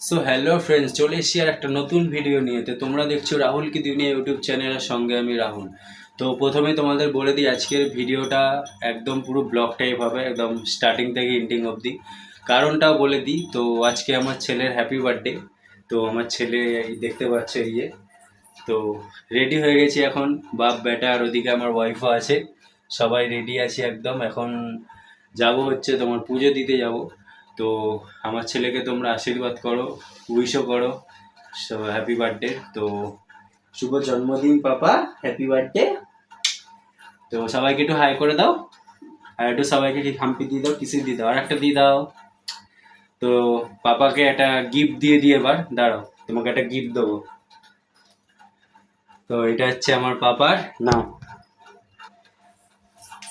So hello friends, চলে এসেছি আর একটা নতুন ভিডিও নিয়ে। তো তোমরা দেখছো রাহুল কি দুনিয়া ইউটিউব চ্যানেলের সঙ্গে আমি রাহুল। তো প্রথমে তোমাদের বলে দিই, আজকের ভিডিওটা একদম পুরো ব্লগ টাইপ হবে, একদম স্টার্টিং থেকে এন্ডিং অবধি। কারণটাও বলে দিই, তো আজকে আমার ছেলের হ্যাপি বার্থডে। তো আমার ছেলে দেখতে পাচ্ছে তো রেডি হয়ে গেছি এখন, বাপ বেটা, আর ওদিকে আমার ওয়াইফও আছে, সবাই রেডি আছি একদম। এখন যাব হচ্ছে তোমার পুজো দিতে যাব। তো আমার ছেলেকে তোমরা আশীর্বাদ করো, উইশও করো, হ্যাপি বার্থডে। তো শুভ জন্মদিন পাপা, হ্যাপি বার্থডে। তো সবাইকে একটু হাই করে দাও, আর একটু সবাইকে হাম্পি দিয়ে দাও, কিসি দিয়ে দাও, আর একটা দিয়ে দাও। তো পাপাকে একটা গিফট দিয়ে দিয়ে এবার দাঁড়াও, তোমাকে একটা গিফট দেবো। তো এটা হচ্ছে আমার পাপার, নাও।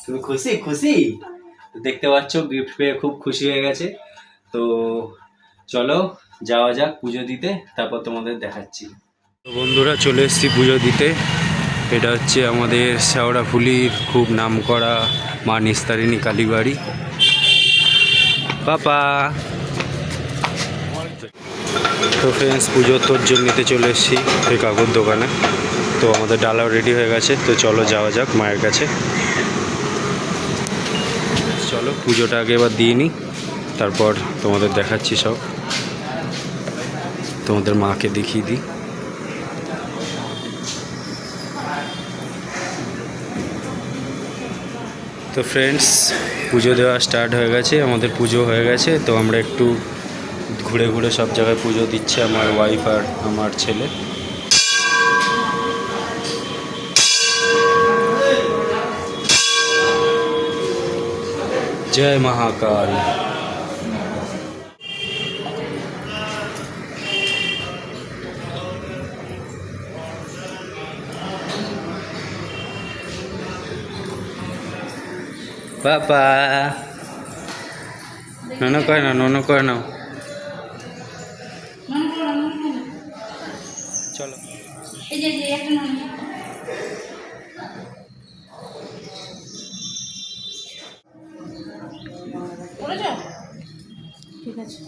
তুমি খুশি খুশি? দেখতে পাচ্ছ গিফট পেয়ে খুব খুশি হয়ে গেছে। তো চলো যাওয়া যাক পুজো দিতে, তারপর তোমাদের দেখাচ্ছি। তো বন্ধুরা, চলে এসেছি পুজো দিতে। এটা হচ্ছে আমাদের শেওড়াফুলির খুব নামকরা মা নিস্তারিণী কালীবাড়ি। পাপা। তো ফ্রেন্ডস, পুজোর তোর নিতে চলে এসেছি এই কাকুর দোকানে। তো আমাদের ডালাও রেডি হয়ে গেছে, তো চলো যাওয়া যাক মায়ের কাছে। চলো পুজোটা আগে এবার দিয়ে নিই, তারপর তোমাদের দেখাচ্ছি সব, তোমাদের মাকে দেখিয়ে দিই। তো ফ্রেন্ডস, পুজো দেওয়া স্টার্ট হয়ে গেছে, আমাদের পুজো হয়ে গেছে। তো আমরা একটু ঘুরে ঘুরে সব জায়গায় পুজো দিচ্ছে আমার ওয়াইফ আর আমার ছেলে। জয় মহাকাল। পাপা নন করে না, নন করে নাও। চলো। ঠিক আছে।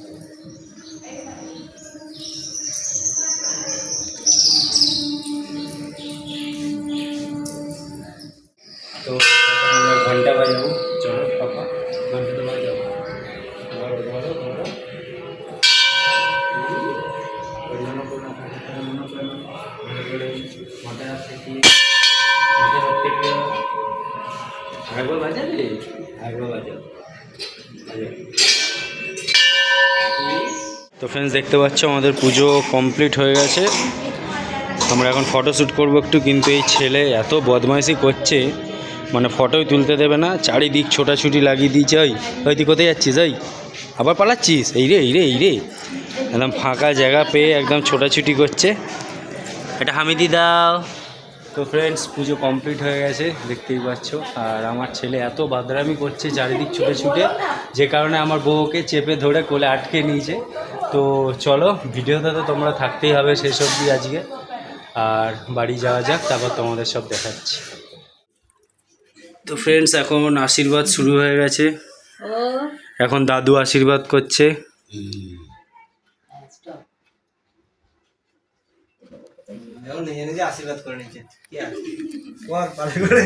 তো আমরা ঘন্টা বাজাবো, চলো পাপা ঘন্টাটা বাজাবো। ধরো ধরো ধরো, আরেকবার বাজাবে, আরেকবার বাজাও। তো ফ্রেন্ডস, দেখতে পাচ্ছ আমাদের পুজো কমপ্লিট হয়ে গেছে। আমরা এখন ফটোশ্যুট করবো একটু, কিন্তু এই ছেলে এত বদমাইশি করছে, মানে ফটোই তুলতে দেবে না, চারিদিক ছোটাছুটি লাগিয়ে দিয়েছে। ওই তুই কোথায় যাচ্ছিস? আবার পালাচ্ছিস? এই রে একদম ফাঁকা জায়গা পেয়ে একদম ছোটাছুটি করছে। এটা হামিদি দাও। তো ফ্রেন্ডস, পুজো কমপ্লিট হয়ে গেছে, দেখতেই পাচ্ছ। আর আমার ছেলে এত বাদরামি করছে চারিদিক ছুটে, যে কারণে আমার বউকে চেপে ধরে কোলে আটকে নিয়েছে। তো চলো, ভিডিওতে তো তোমরা থাকতেই হবে শেষ অবধি আজকে। আর বাড়ি যাওয়া যাক, তারপর তোমাদের সব দেখাচ্ছি। তো ফ্রেন্ডস, এখন আশীর্বাদ শুরু হয়ে গেছে। এখন দাদু আশীর্বাদ করছে। আশীর্বাদ করে নিচ্ছে কি আছে পালে করে।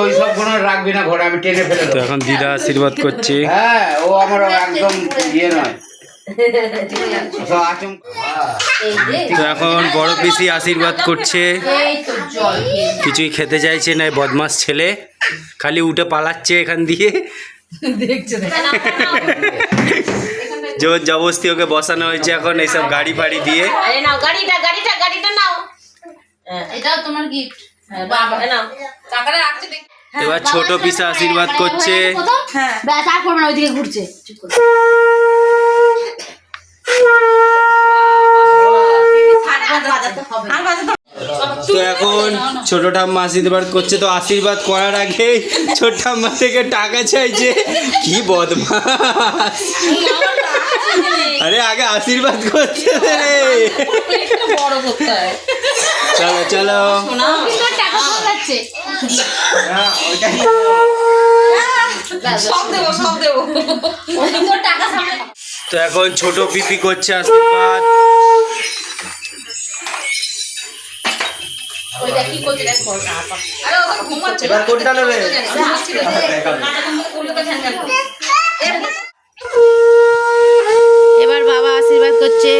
ওই সব কোনো রাখবি না ঘরে, আমি টেনে ফেলে তো এখন দিদা আশীর্বাদ করছে। হ্যাঁ, ও আমার একদম ইয়ে নয়। তো এখন বড় পিসি আশীর্বাদ করছে। কিছুই খেতে চাইছে না বদমাস ছেলে, খালি উঠে পালাচ্ছে এখান দিয়ে। জোর জবরদস্তি ওকে বসানো হয়েছে এখন এইসব গাড়ি ফাড়ি দিয়ে। এবার ছোট পিসা আশীর্বাদ করছে। ঘুরছে। তো এখন ছোট ঠাম্মা আশীর্বাদ করছে। তো আশীর্বাদ করার আগে ছোট ঠাম্মা থেকে টাকা চাইছে, কি বদমাস। আরে আগে আশীর্বাদ করতে রে। চলো চলো। কিন্তু টাকা পাওয়া যাচ্ছে। সব দেবো ও কিন্তু টাকা সামনে। তো এখন ছোট পিপি করছে আশীর্বাদ। ওইটা কি করছে দেখ বল না আপা। আরে ও তো ঘুমাচ্ছে। এবার কোনটা নেবে? এবার বাবা আশীর্বাদ করছে।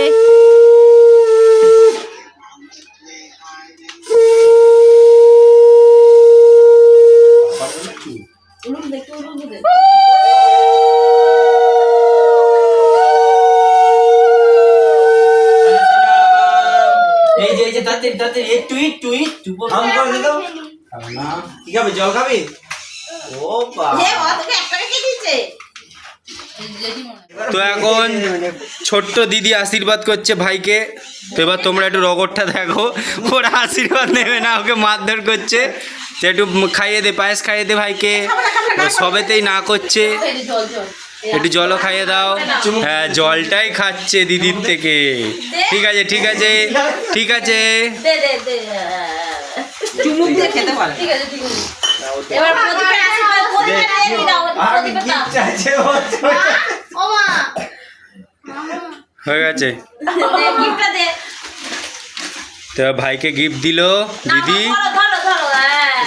এই যে তাতে একটু আম করে দে দাও। না কি খাবে, জল খাবি? ও বাবা, তো এখন ছোট্ট দিদি আশীর্বাদ করছে ভাইকে। তো এবার তোমরা একটু রগরটা দেখো, ওরা আশীর্বাদ নেবে না, ওকে মারধর করছে। তো একটু খাইয়ে দে, পায়েস খাইয়ে দে ভাইকে। ও সবেতেই না করছে, একটু জলও খাইয়ে দাও। হ্যাঁ, জলটাই খাচ্ছে দিদির থেকে। ঠিক আছে ঠিক আছে ঠিক আছে। চুমুক দিয়ে খেতে পারে। ঠিক আছে ঠিক আছে। এবার প্রদীপের আশীর্বাদ, প্রদীপের দাও, প্রদীপের দাও। ও মা হয়ে গেছে। দে গিফটটা দে। তো এবার ভাইকে গিফট দিল দিদি। ধরো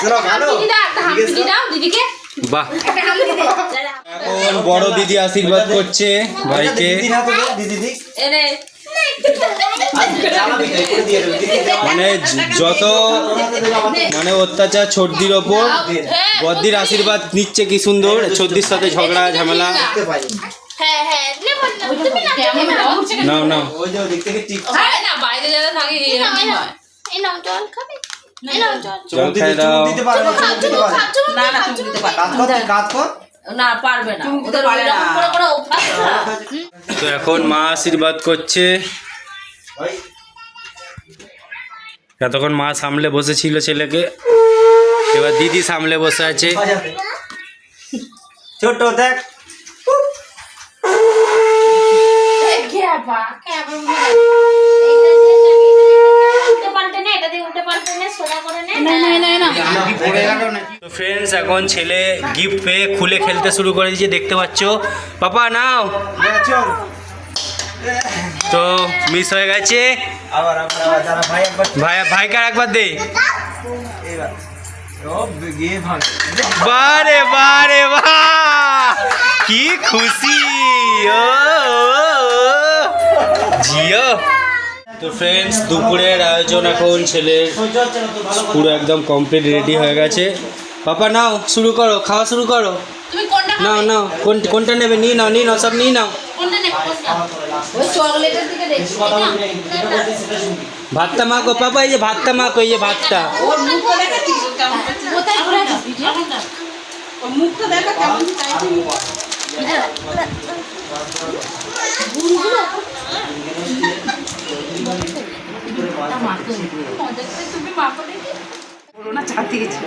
চলো, ভালো। দিদি দাও, একটা হামকি দাও দিদিকে। বাহ, একটা হামকি দে। এখন বড় দিদি আশীর্বাদ করছে ভাইকে। দিদি হাতে দে, দিদি দিক। এনে মানে যত মানে অত্যাচার ছোটদির ওপর বদ্দির আশীর্বাদ নিচ্ছে, কি সুন্দর। ছোটদির সাথে ঝগড়া ঝামেলা। হ্যাঁ হ্যাঁ লেমন না তুমি না কেমন হচ্ছে নাও নাও। ওই যে দিক থেকে টিপ হয় না বাইরে যারা থাকে এই হয় এই নাও জল খাবে এই নাও জল জল খাই দাও। দিতে পারো, দিতে পারো। না না তুমি দিতে পারো কাজ কর। না পারবে না ওদের এরকম করে করে অভ্যাস না। তো এখন মা আশীর্বাদ করছে। ওই এতক্ষণ মা সামলে বসেছিল ছেলেকে, এবার দিদি সামলে বসে আছে। বাজাতে। ছোট দেখ, কে আপা কে আপা এইটা দিয়ে উল্টে পাল্টে নে, এটা দিয়ে উল্টে পাল্টে নে, সোজা করে নে। না কি পড়ে গেল না? তো ফ্রেন্ডস, এখন ছেলে গিফট পেয়ে খুলে খেলতে শুরু করে দিয়েছে, দেখতে পাচ্ছ। পাপা নাও। চল তো মিস হয়ে গেছে। আবার দাঁড়া ভাই, একবার ভাইকে আর একবার দে। এবার ও গিয়ে ভাগ। বারে বারে বাহ, কি খুশি। ও জিও। তো ফ্রেন্ডস, দুপুরের আয়োজন এখন ছেলের পুরো একদম কমপ্লিট রেডি হয়ে গেছে। পাপা নাও, শুরু করো, খাওয়া শুরু করো। তুমি কোনটা নাও নাও, কোনটা নেবে? নিয়ে নাও সব নিয়ে নাও। কোনটা নেবে কোনটা ওই চকলেটের দিকে দেখছি না ভাতটা মাখো পাপা, এই যে ভাতটা মাখো, এই যে ভাতটা। ওর মুখটা দেখা কি কেমন কোথায় করে ভিডিওটা ওর মুখটা দেখা কেমন চাইছি তুমি মাপো দেখি করোনা চাতে গেছে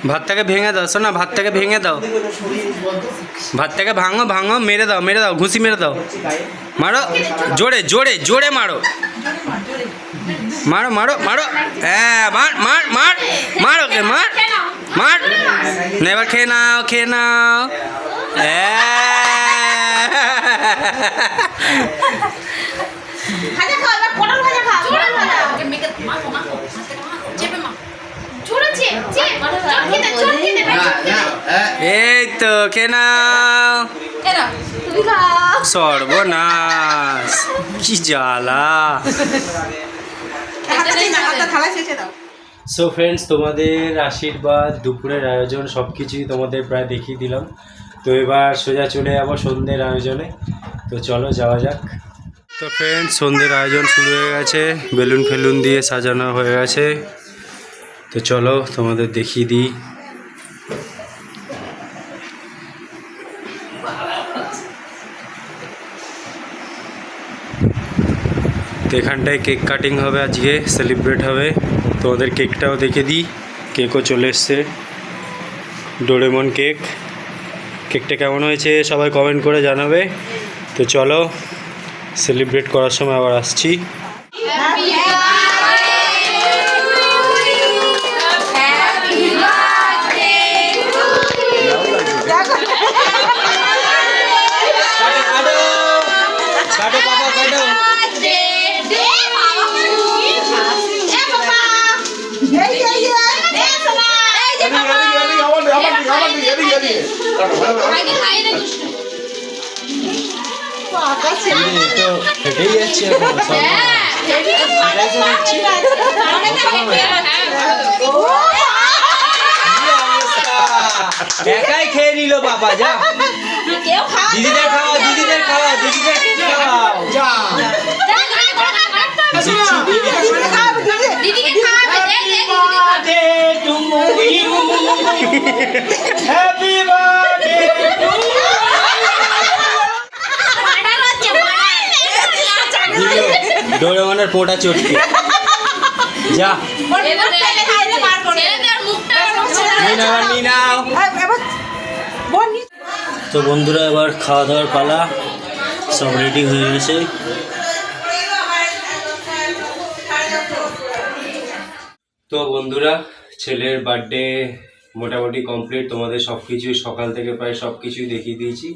ভাতটাকে ভেঙে দাও, শোনা, ভাতটাকে ভেঙে দাও। ভাতটাকে ভাঙো, মেরে দাও, ঘুষি মেরে দাও। মারো, জোরে মারো। মারো। হ্যাঁ, মার ওকে, মার। না, এবার খেয়ে নাও। ভাজা খাও এবার পটল ভাজা খাও পটল ভাজা ওকে মেকে মাখো চেপে মাখো জোরে চটকে দে এই তো খেয়ে নাও। এরা তুমি খাও সর্বনাশ, কি জ্বালা। হাতটা থালা শেষে দাও। সো ফ্রেন্ডস, তোমাদের আশীর্বাদ, দুপুরের আয়োজন সব কিছুই তোমাদের প্রায় দেখিয়ে দিলাম। তো এবার সোজা চলে যাবো সন্ধ্যের আয়োজনে। তো চলো যাওয়া যাক। তো ফ্রেন্ডস, সন্ধ্যের আয়োজন শুরু হয়ে গেছে, বেলুন ফেলুন দিয়ে সাজানো হয়ে গেছে। তো চলো তোমাদের দেখিয়ে দিই। তো এখানটায় কেক কাটিং হবে, আজকে সেলিব্রেট হবে। তোমাদের কেকটাও দেখে দিই। কেকও চলে এসছে, ডোরেমন কেকটা কেমন হয়েছে সবাই কমেন্ট করে জানাবে। তো চলো সেলিব্রেট করার সময় আবার আসছি। তো হেঁটেই যাচ্ছি এখন সব। একাই খেয়ে নিল বাবা। যা দিদিদের খাওয়া, দিদিদের খাওয়া, দিদিদের খাওয়া। হ্যাপি বার্থডে টু ডোরেমনের পোটা চটকে যা নাও। তো বন্ধুরা এবার খাওয়া দাওয়ার পালা, সব রেডি হয়ে গেছে। তো বন্ধুরা ছেলের বার্থডে মোটামুটি কমপ্লিট। তোমাদের সব কিছুই সকাল থেকে প্রায় সব কিছুই দেখিয়ে দিয়েছি।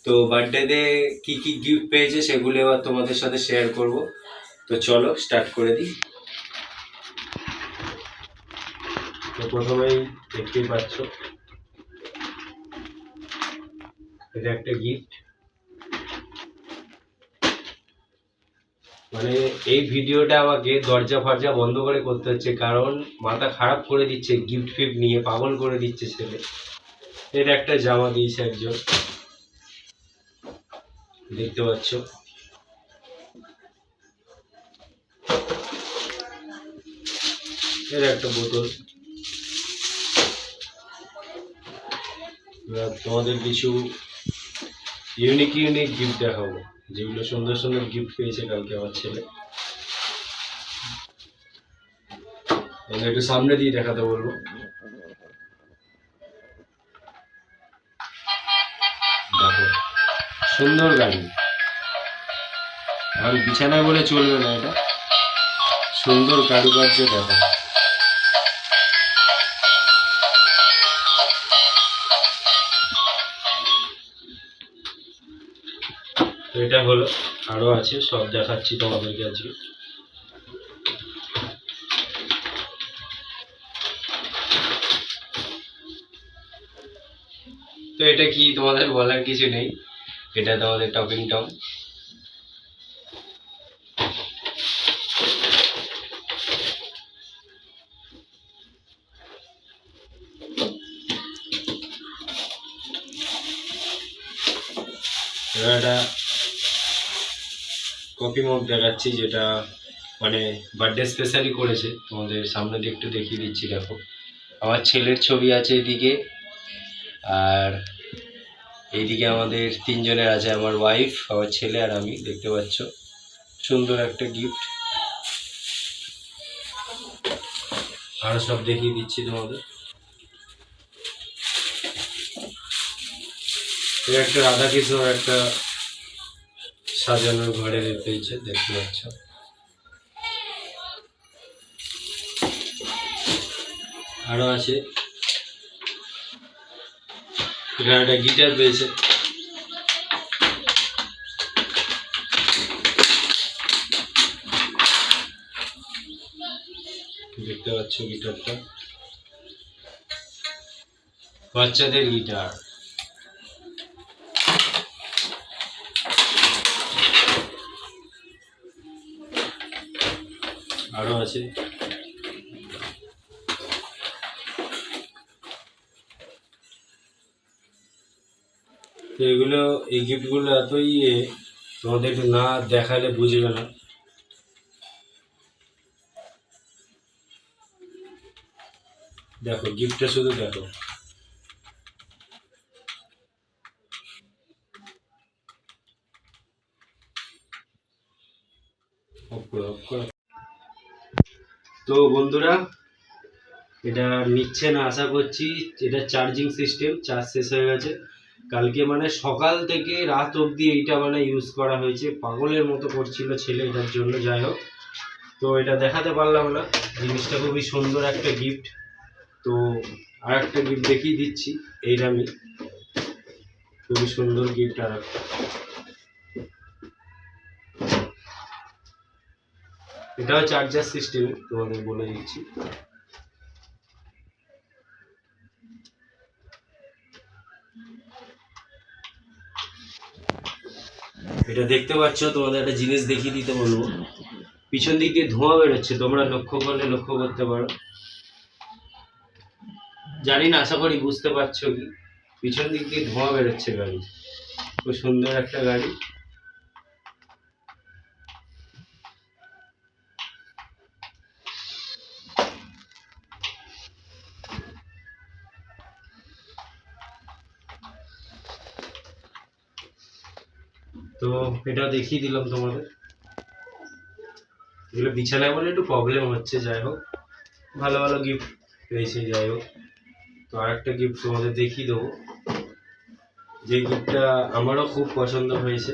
তো বার্থডেতে কি কি গিফট পেয়েছে সেগুলো এবার তোমাদের সাথে শেয়ার করব। তো চলো স্টার্ট করে দিই। তো প্রথমেই দেখতেই পাচ্ছ এটা একটা গিফট। মানে এই ভিডিওটা আমাকে দরজা ফরজা বন্ধ করে করতে হচ্ছে, কারণ মাথা খারাপ করে দিচ্ছে গিফট ফিফট নিয়ে, পাগল করে দিচ্ছে ছেলে। এটা একটা জামা দিয়েছে একজন, দেখতে পাচ্ছ। এর একটা বোতল। তোমাদের কিছু ইউনিক ইউনিক গিফট দেখাবো, যেগুলো সুন্দর সুন্দর গিফট পেয়েছে কালকে আমার ছেলে। একটু সামনে দিয়ে দেখাতে বলবো। দেখো সুন্দর গাড়ি, আর বিছানায় বলে চলবে না, এটা সুন্দর কারুকার্য দেখো। তো এটা হলো, আরো আছে, সব দেখাচ্ছি তোমাদেরকে আজকে। তো এটা কি তোমাদের বলার কিছু নেই, এটা তোমাদের টপিং টম। এবার একটা কফি মগ দেখাচ্ছি, যেটা মানে বার্থডে স্পেশালি করেছে। তোমাদের সামনে দিয়ে একটু দেখিয়ে দিচ্ছি। দেখো আমার ছেলের ছবি আছে এদিকে, আর এইদিকে আমাদের তিনজনের আছে, আমার ওয়াইফ, আমার ছেলে আর আমি। দেখতে পাচ্ছ সুন্দর একটা গিফট। আরো সব দেখিয়ে দিচ্ছি তোমাদের। একটা রাধাকৃষ্ণ একটা সাজানোর ঘরে পেয়েছে, দেখতে পাচ্ছ। আরো আছে, এখানে একটা গিটার পেয়েছে। দেখতে পাচ্ছ গিটারটা, বাচ্চাদের গিটার। আরো আছে, তো এগুলো, এই গিফটগুলো এতই তোমাদের একটু না দেখালে বুঝবে না। দেখো গিফটটা শুধু দেখো। তো বন্ধুরা এটা নিচ্ছে না আশা করছি, এটা চার্জিং সিস্টেম, চার্জ শেষ হয়ে গেছে। কালকে মানে সকাল থেকে রাত অবধি এইটা মানে ইউজ করা হয়েছে, পাগলের মতো করছিল ছেলে এটার জন্য। যাই হোক, তো এটা দেখাতে পারলাম না। জিনিসটা খুবই সুন্দর একটা গিফট। তো আর একটা গিফট দেখিয়ে দিচ্ছি, এইরকমই খুবই সুন্দর গিফট। আর একটা, এটাও চার্জার সিস্টেম, তোমাদের বলে দিচ্ছি। এটা দেখতে পাচ্ছ, তোমাদের একটা জিনিস দেখিয়ে দিতে বলবো। পিছন দিক দিয়ে ধোঁয়া বেরোচ্ছে, তোমরা লক্ষ্য করলে লক্ষ্য করতে পারো। জানি না, আশা করি বুঝতে পারছো কি। পিছন দিক দিয়ে ধোঁয়া বেরোচ্ছে গাড়ি, খুব সুন্দর একটা গাড়ি। তো এটা দেখিয়ে দিলাম তোমাদের। এগুলো বিছানায় বলে একটু প্রবলেম হচ্ছে, যাই হোক ভালো ভালো গিফট পেয়েছি। যাই হোক, তো আর একটা গিফট তোমাদের দেখিয়ে দেবো, যে গিফটটা আমারও খুব পছন্দ হয়েছে।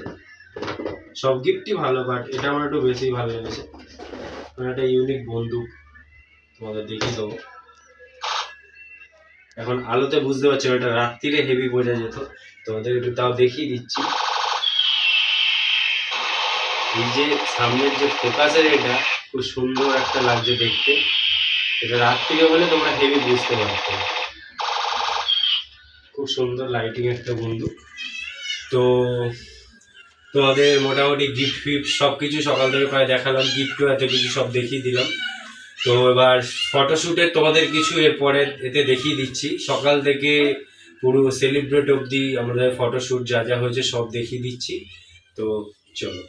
সব গিফটই ভালো, বাট এটা আমার একটু বেশি ভালো লেগেছে। একটা ইউনিক বন্দুক তোমাদের দেখিয়ে দেবো। এখন আলোতে বুঝতে পারছো, এটা রাত্রিরে হেভি বোঝা যেত, তোমাদের একটু তাও দেখিয়ে দিচ্ছি। এই যে সামনের যে ফোকাসের, এটা খুব সুন্দর একটা লাগছে দেখতে। এটা রাত্রিরে হলে তোমরা হেভি বুঝতে পারতো। খুব সুন্দর লাইটিং একটা বন্দুক। তো তোমাদের মোটামুটি গিফট ফিফট সব কিছু সকাল থেকে প্রায় দেখালাম, গিফটও এত কিছু সব দেখিয়ে দিলাম। তো এবার ফটোশ্যুটের তোমাদের কিছু এরপরে এতে দেখিয়ে দিচ্ছি। সকাল থেকে পুরো সেলিব্রেট অবধি আমাদের ফটোশ্যুট যা যা হয়েছে সব দেখিয়ে দিচ্ছি। তো চলো।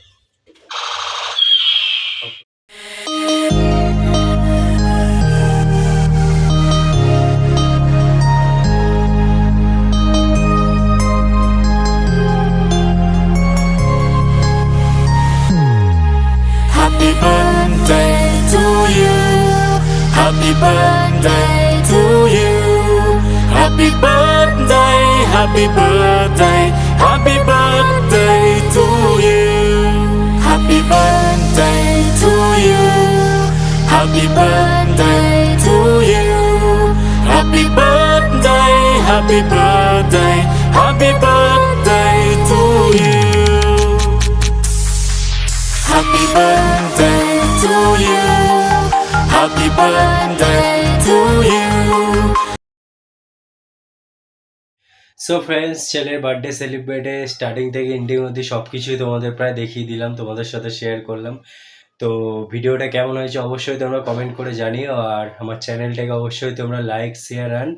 Happy birthday to you. Happy birthday to you. Happy birthday, happy birthday, happy birthday to you. Happy birthday to you. Happy birthday to you. Happy birthday, happy birthday, happy birthday to you. Happy birthday to you. Happy birthday to you. So friends, ছেলের birthday সেলিব্রেটে starting থেকে ending অবধি সব কিছুই তোমাদের প্রায় দেখিয়ে দিলাম, তোমাদের সাথে শেয়ার করলাম। তো ভিডিওটা কেমন হয়েছে অবশ্যই তোমরা কমেন্ট করে জানিও। আর আমার চ্যানেলটাকে অবশ্যই তোমরা লাইক, শেয়ার অ্যান্ড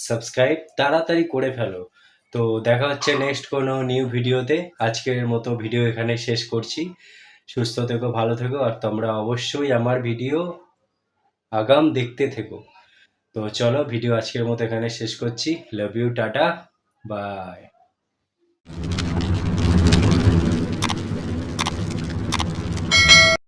সাবস্ক্রাইব তাড়াতাড়ি করে ফেলো। তো দেখা হচ্ছে নেক্সট কোনো নিউ ভিডিওতে। আজকের মতো ভিডিও এখানে শেষ করছি। সুস্থ থেকো, ভালো থেকো, আর তোমরা অবশ্যই আমার ভিডিও আগাম দেখতে থেকো। তো চলো, ভিডিও আজকের মতো এখানে শেষ করছি। Love you, tata, by.